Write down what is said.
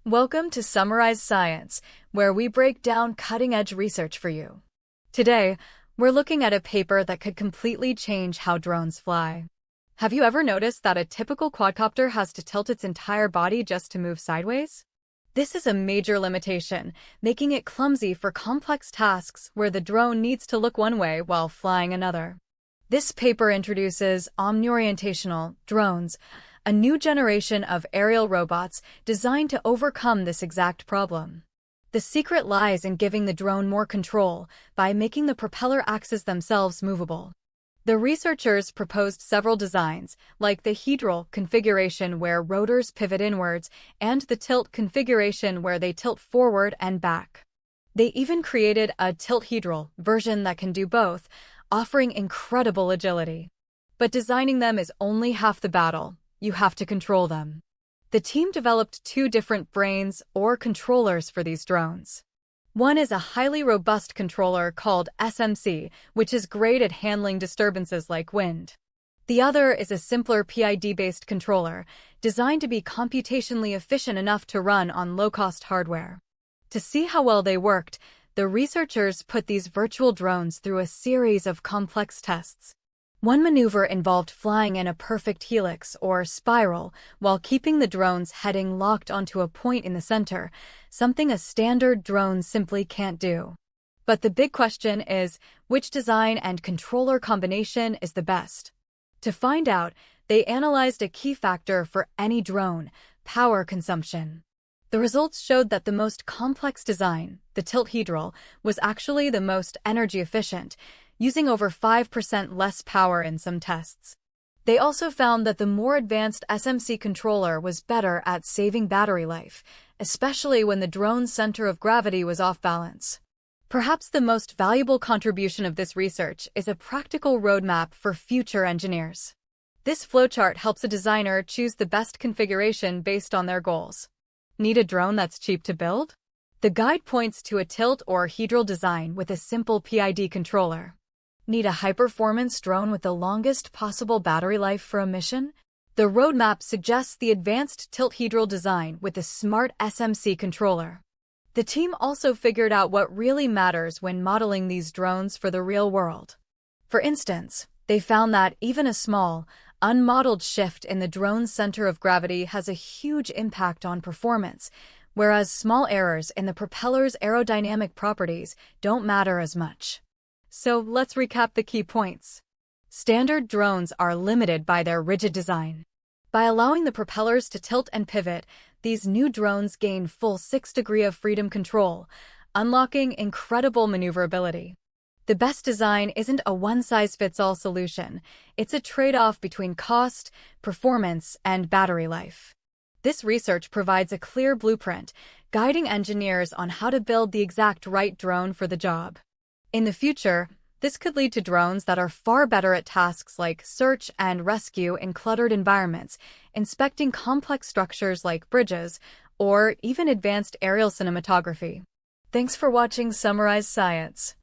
Welcome to Summarize Science, where we break down cutting-edge research for you. Today, we're looking at a paper that could completely change how drones fly. Have you ever noticed that a typical quadcopter has to tilt its entire body just to move sideways? This is a major limitation, making it clumsy for complex tasks where the drone needs to look one way while flying another. This paper introduces omniorientational drones, a new generation of aerial robots designed to overcome this exact problem. The secret lies in giving the drone more control by making the propeller axes themselves movable. The researchers proposed several designs, like the Hedral configuration where rotors pivot inwards and the tilt configuration where they tilt forward and back. They even created a Tilt-Hedral version that can do both, offering incredible agility. But designing them is only half the battle. You have to control them. The team developed two different brains or controllers for these drones. One is a highly robust controller called SMC, which is great at handling disturbances like wind. The other is a simpler PID-based controller, designed to be computationally efficient enough to run on low-cost hardware. To see how well they worked, the researchers put these virtual drones through a series of complex tests. One maneuver involved flying in a perfect helix or spiral while keeping the drone's heading locked onto a point in the center, something a standard drone simply can't do. But the big question is, which design and controller combination is the best? To find out, they analyzed a key factor for any drone: power consumption. The results showed that the most complex design, the Tilt-Hedral, was actually the most energy efficient, using over 5% less power in some tests. They also found that the more advanced SMC controller was better at saving battery life, especially when the drone's center of gravity was off balance. Perhaps the most valuable contribution of this research is a practical roadmap for future engineers. This flowchart helps a designer choose the best configuration based on their goals. Need a drone that's cheap to build? The guide points to a tilt or hedral design with a simple PID controller. Need a high-performance drone with the longest possible battery life for a mission? The roadmap suggests the advanced Tilt-Hedral design with a smart SMC controller. The team also figured out what really matters when modeling these drones for the real world. For instance, they found that even a small, unmodeled shift in the drone's center of gravity has a huge impact on performance, whereas small errors in the propeller's aerodynamic properties don't matter as much. So let's recap the key points. Standard drones are limited by their rigid design. By allowing the propellers to tilt and pivot, these new drones gain full 6 degrees of freedom control, unlocking incredible maneuverability. The best design isn't a one-size-fits-all solution. It's a trade-off between cost, performance, and battery life. This research provides a clear blueprint, guiding engineers on how to build the exact right drone for the job. In the future, this could lead to drones that are far better at tasks like search and rescue in cluttered environments, inspecting complex structures like bridges, or even advanced aerial cinematography. Thanks for watching Summarize Science.